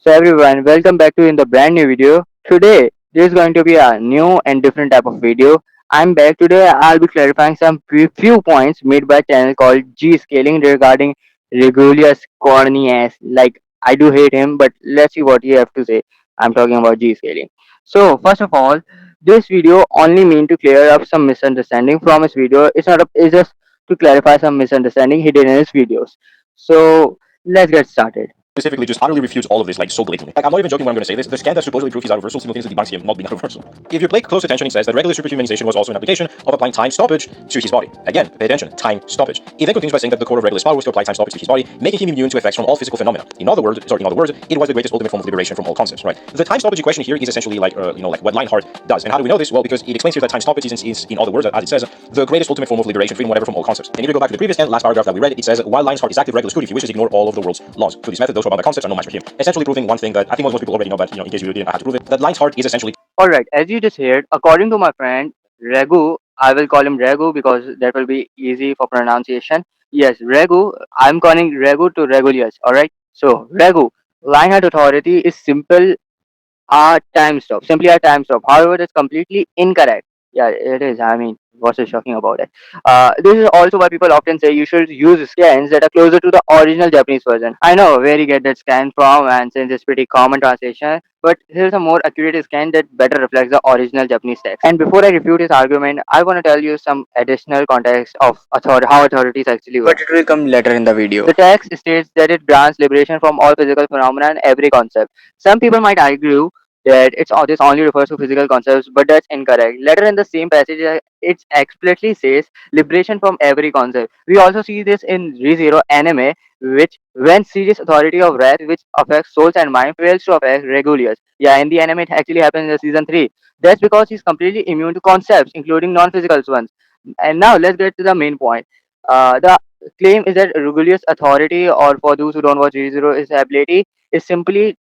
So everyone, welcome back to in the brand new video. Today, this is going to be a new and different type of video. I'm back today. I'll be clarifying some few points made by a channel called G Scaling regarding Regulus Corneas. Like I do hate him, but let's see what he have to say. I'm talking about G Scaling. So first of all, this video only mean to clear up some misunderstanding from his video. It's just to clarify some misunderstanding he did in his videos. So let's get started. Specifically just utterly refutes all of this like so blatantly. Like I'm not even joking when I'm going to say this. The scan that supposedly proves he's universal simultaneously debunks him not being universal. If you pay close attention, he says that regular superhumanization was also an application of applying time stoppage to his body. Again, pay attention, time stoppage. He then continues by saying that the core of Regulus' power was to apply time stoppage to his body, making him immune to effects from all physical phenomena. In other words, it was the greatest ultimate form of liberation from all concepts. Right? The time stoppage equation here is essentially like like what Lionheart does. And how do we know this? Well, because it explains here that time stoppage is in other words, as it says, the greatest ultimate form of liberation, freedom, whatever from all concepts. And if you go back to the previous and last paragraph that we read, it says while Lionheart is active, Regulus could, if he wishes, ignore all of the world's laws. Through this method, those who are bound by concepts are no match for him. Essentially proving one thing that I think most people already know, but in case you didn't, I have to prove it. That Lion's heart is essentially Alright, as you just heard, according to my friend Regu, I will call him Regu because that will be easy for pronunciation. Yes, Regu, I'm calling Regu to Regulus. Alright, so Regu, Lionheart Authority is simple time stop, simply a time stop. However, that's completely incorrect. Yeah, it is. I mean, what's so shocking about it? This is also why people often say you should use scans that are closer to the original Japanese version. I know where you get that scan from, and since it's pretty common translation, but here's a more accurate scan that better reflects the original Japanese text. And before I refute his argument, I want to tell you some additional context of how authorities actually work. But it will come later in the video. The text states that it grants liberation from all physical phenomena and every concept. Some people might argue that this only refers to physical concepts, but that's incorrect. Later in the same passage, it explicitly says liberation from every concept. We also see this in ReZero anime, which when serious authority of wrath, which affects souls and mind, fails to affect Regulus. Yeah, in the anime, it actually happens in the season 3. That's because he's completely immune to concepts, including non-physical ones. And now let's get to the main point. The claim is that Regulus' authority, or for those who don't watch ReZero, his ability is simply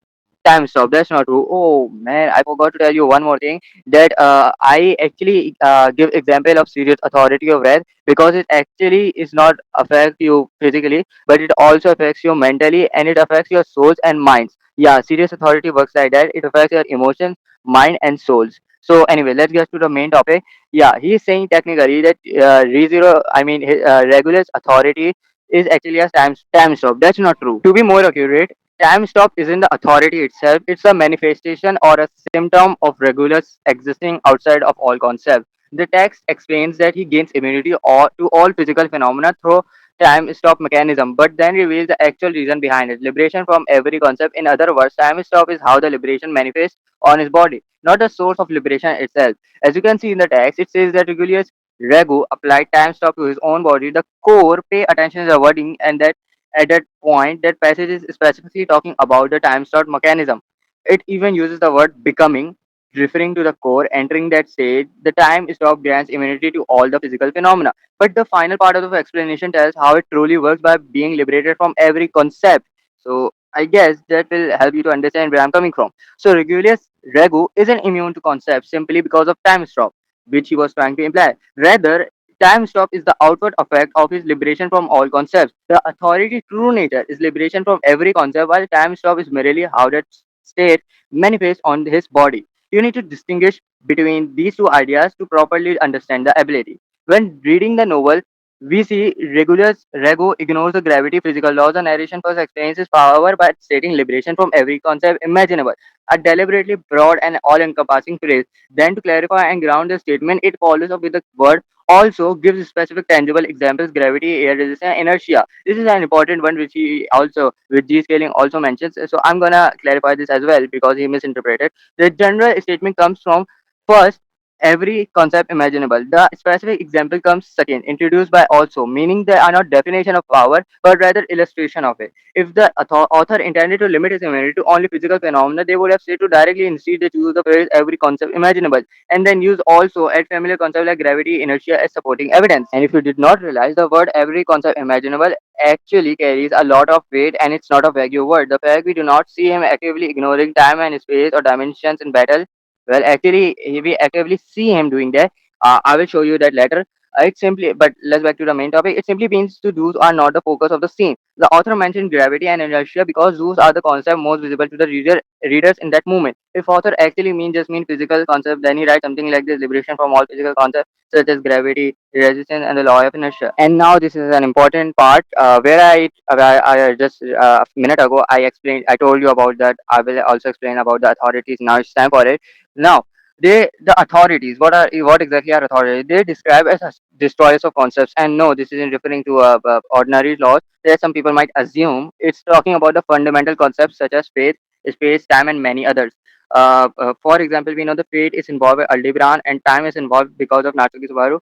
time stop. That's not true. Oh man, I forgot to tell you one more thing. That I actually give example of serious authority of wrath because it actually is not affect you physically, but it also affects you mentally and it affects your souls and minds. Yeah, serious authority works like that. It affects your emotions, mind, and souls. So anyway, let's get to the main topic. Yeah, he's saying technically that ReZero, I mean, Regulus authority is actually a time stop. That's not true. To be more accurate, time stop isn't the authority itself, it's a manifestation or a symptom of Regulus existing outside of all concepts. The text explains that he gains immunity to all physical phenomena through time stop mechanism, but then reveals the actual reason behind it liberation from every concept. In other words, time stop is how the liberation manifests on his body, not the source of liberation itself. As you can see in the text, it says that Regulus Regu applied time stop to his own body. The core, pay attention to the wording, and that at that point, that passage is specifically talking about the time slot mechanism. It even uses the word becoming, referring to the core entering that state. The time stop grants immunity to all the physical phenomena. But the final part of the explanation tells how it truly works by being liberated from every concept. So I guess that will help you to understand where I'm coming from. So Regulus Regu isn't immune to concepts simply because of time stop, which he was trying to imply. Rather, time stop is the outward effect of his liberation from all concepts. The authority true nature is liberation from every concept, while time stop is merely how that state manifests on his body. You need to distinguish between these two ideas to properly understand the ability. When reading the novel, we see Regulus Rego ignores the gravity physical laws. The narration first explains his power by stating liberation from every concept imaginable, a deliberately broad and all-encompassing phrase. Then, to clarify and ground the statement, it follows up with the word also gives specific tangible examples gravity, air resistance, inertia. This is an important one which he also with G scaling also mentions. So I'm gonna clarify this as well because he misinterpreted. The general statement comes from first every concept imaginable. The specific example comes second, introduced by also, meaning they are not definition of power but rather illustration of it. If the author intended to limit his immunity to only physical phenomena, they would have said to directly instead they choose the phrase every concept imaginable and then use also add familiar concepts like gravity, inertia as supporting evidence. And if you did not realize, the word every concept imaginable actually carries a lot of weight and it's not a vague word. The fact we do not see him actively ignoring time and space or dimensions in battle, well, actually, we actively see him doing that. I will show you that later. It simply, but let's back to the main topic. It simply means to those are not the focus of the scene. The author mentioned gravity and inertia because those are the concepts most visible to the readers in that moment. If author actually mean physical concept, then he writes something like this: liberation from all physical concepts such as gravity, resistance, and the law of inertia. And now this is an important part where I just a minute ago I told you about that. I will also explain about the authorities. Now it's time for it. Now the authorities, what exactly are authorities? They describe as destroyers of concepts, and no, this isn't referring to ordinary laws that some people might assume. It's talking about the fundamental concepts such as faith, space, time, and many others. For example, we know the fate is involved by Aldebaran, and time is involved because of Natsuki Subaru,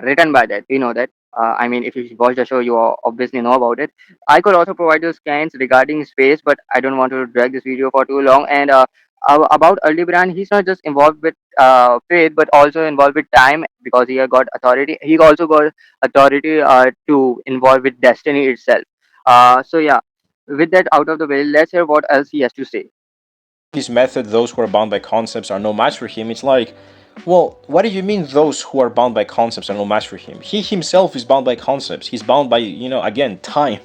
written by that. We know that. I mean, if you watch the show, you obviously know about it. I could also provide you scans regarding space, but I don't want to drag this video for too long. And about Aldebaran, he's not just involved with faith, but also involved with time because he got authority. He also got authority to involve with destiny itself. So yeah, with that out of the way, let's hear what else he has to say. His method, those who are bound by concepts are no match for him. It's like, well, what do you mean those who are bound by concepts are no match for him? He himself is bound by concepts. He's bound by, again, time.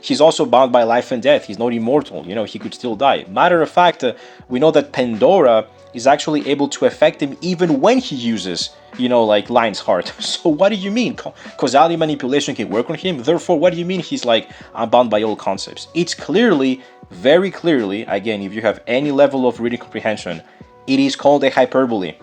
He's also bound by life and death. He's not immortal. He could still die. Matter of fact, we know that Pandora is actually able to affect him even when he uses, like Lion's Heart. So what do you mean? Causality manipulation can work on him. Therefore, what do you mean he's like, I'm bound by all concepts? It's clearly, very clearly, again, if you have any level of reading comprehension, it is called a hyperbole.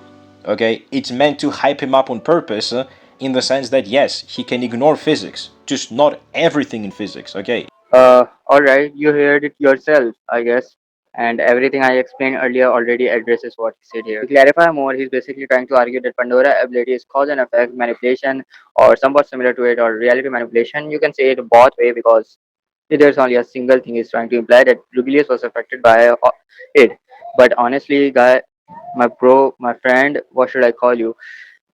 Okay? It's meant to hype him up on purpose, in the sense that, yes, he can ignore physics, just not everything in physics. Okay? All right, you heard it yourself, I guess. And everything I explained earlier already addresses what he said here. To clarify more, he's basically trying to argue that Pandora ability is cause and effect manipulation, or somewhat similar to it, or reality manipulation. You can say it both way because there's only a single thing he's trying to imply that Regulus was affected by it. But honestly, guy, my bro, my friend, what should I call you?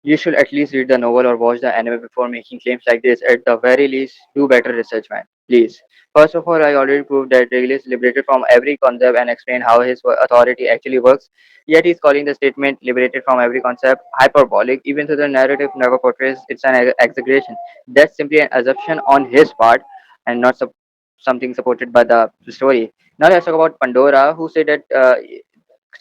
You should at least read the novel or watch the anime before making claims like this. At the very least, do better research, man. Please. First of all, I already proved that Regulus is liberated from every concept and explained how his authority actually works. Yet he's calling the statement liberated from every concept hyperbolic, even though the narrative never portrays it's an exaggeration. That's simply an assumption on his part and not something supported by the story. Now let's talk about Pandora, who said that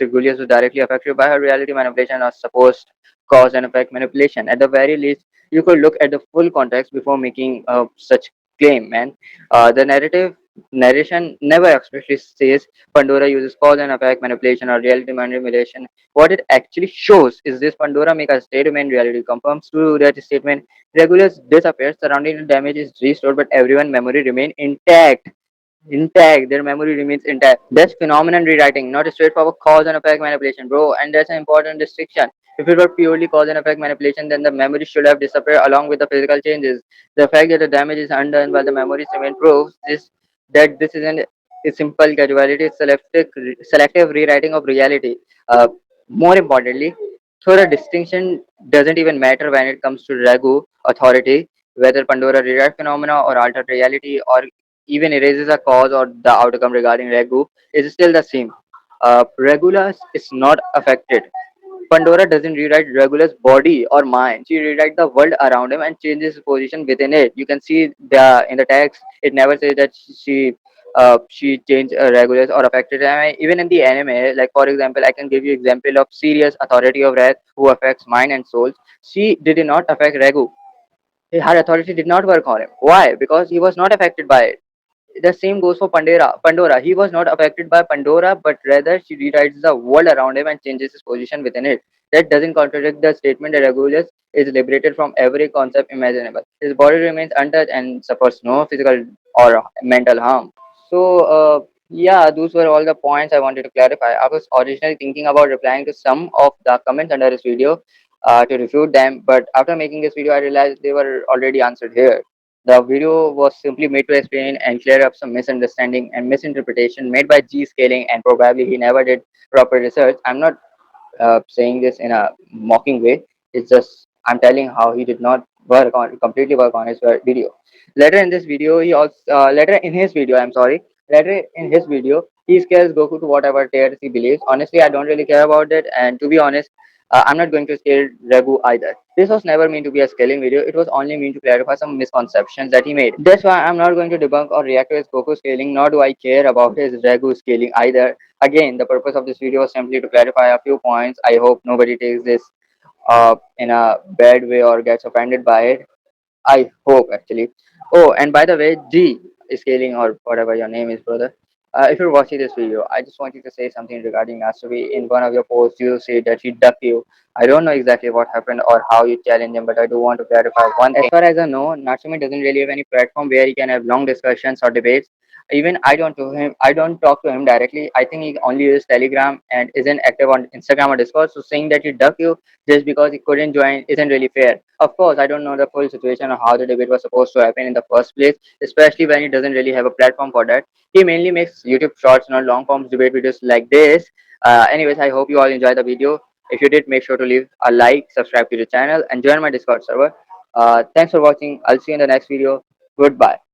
Regulus was directly affected by her reality manipulation or supposed cause and effect manipulation. At the very least, you could look at the full context before making such claim, man. The narration never expressly says Pandora uses cause and effect manipulation or reality manipulation. What it actually shows is this: Pandora make a statement, reality confirms to that statement. Regulus disappears, surrounding damage is restored, but everyone memory remain intact. Their memory remains intact. That's phenomenon rewriting, not a straightforward cause and effect manipulation, bro. And that's an important distinction. If it were purely cause and effect manipulation, then the memory should have disappeared along with the physical changes. The fact that the damage is undone while the memories remain proves this isn't a simple casuality, it's selective rewriting of reality. More importantly, so the distinction doesn't even matter when it comes to Ragu authority, whether Pandora rewrite phenomena or altered reality or even erases a cause or the outcome regarding Regu is still the same. Regulus is not affected. Pandora doesn't rewrite Regulus' body or mind. She rewrites the world around him and changes his position within it. You can see the in the text. It never says that she changed Regulus or affected him. Even in the anime, like for example, I can give you example of serious authority of wrath who affects mind and souls. She did not affect Regu. Her authority did not work on him. Why? Because he was not affected by it. The same goes for Pandora. He was not affected by Pandora, but rather she rewrites the world around him and changes his position within it. That doesn't contradict the statement that Regulus is liberated from every concept imaginable. His body remains untouched and suffers no physical or mental harm. So, yeah, those were all the points I wanted to clarify. I was originally thinking about replying to some of the comments under this video to refute them, but after making this video, I realized they were already answered here. The video was simply made to explain and clear up some misunderstanding and misinterpretation made by G scaling, and probably he never did proper research. I'm not saying this in a mocking way. It's just I'm telling how he did not completely work on his video. Later in his video, I'm sorry. Later in his video, he scales Goku to whatever tiers he believes. Honestly, I don't really care about it, and to be honest. I'm not going to scale Raghu either. This was never meant to be a scaling video. It was only meant to clarify some misconceptions that he made. That's why I'm not going to debunk or react to his Goku scaling, nor do I care about his Raghu scaling either. Again, the purpose of this video was simply to clarify a few points. I hope nobody takes this in a bad way or gets offended by it. I hope actually. Oh, and by the way, G scaling or whatever your name is, brother. If you're watching this video, I just wanted to say something regarding Nasabi. In one of your posts, you said that he ducked you. I don't know exactly what happened or how you challenged him, but I do want to clarify one thing. As far as I know, Natsumi doesn't really have any platform where he can have long discussions or debates. Even I don't talk to him directly. I think he only uses Telegram and isn't active on Instagram or Discord. So saying that he ducked you just because he couldn't join isn't really fair. Of course, I don't know the full situation of how the debate was supposed to happen in the first place, especially when he doesn't really have a platform for that. He mainly makes YouTube shorts, not long forms debate videos like this. Anyways, I hope you all enjoyed the video. If you did, make sure to leave a like, subscribe to the channel, and join my Discord server. Thanks for watching. I'll see you in the next video. Goodbye.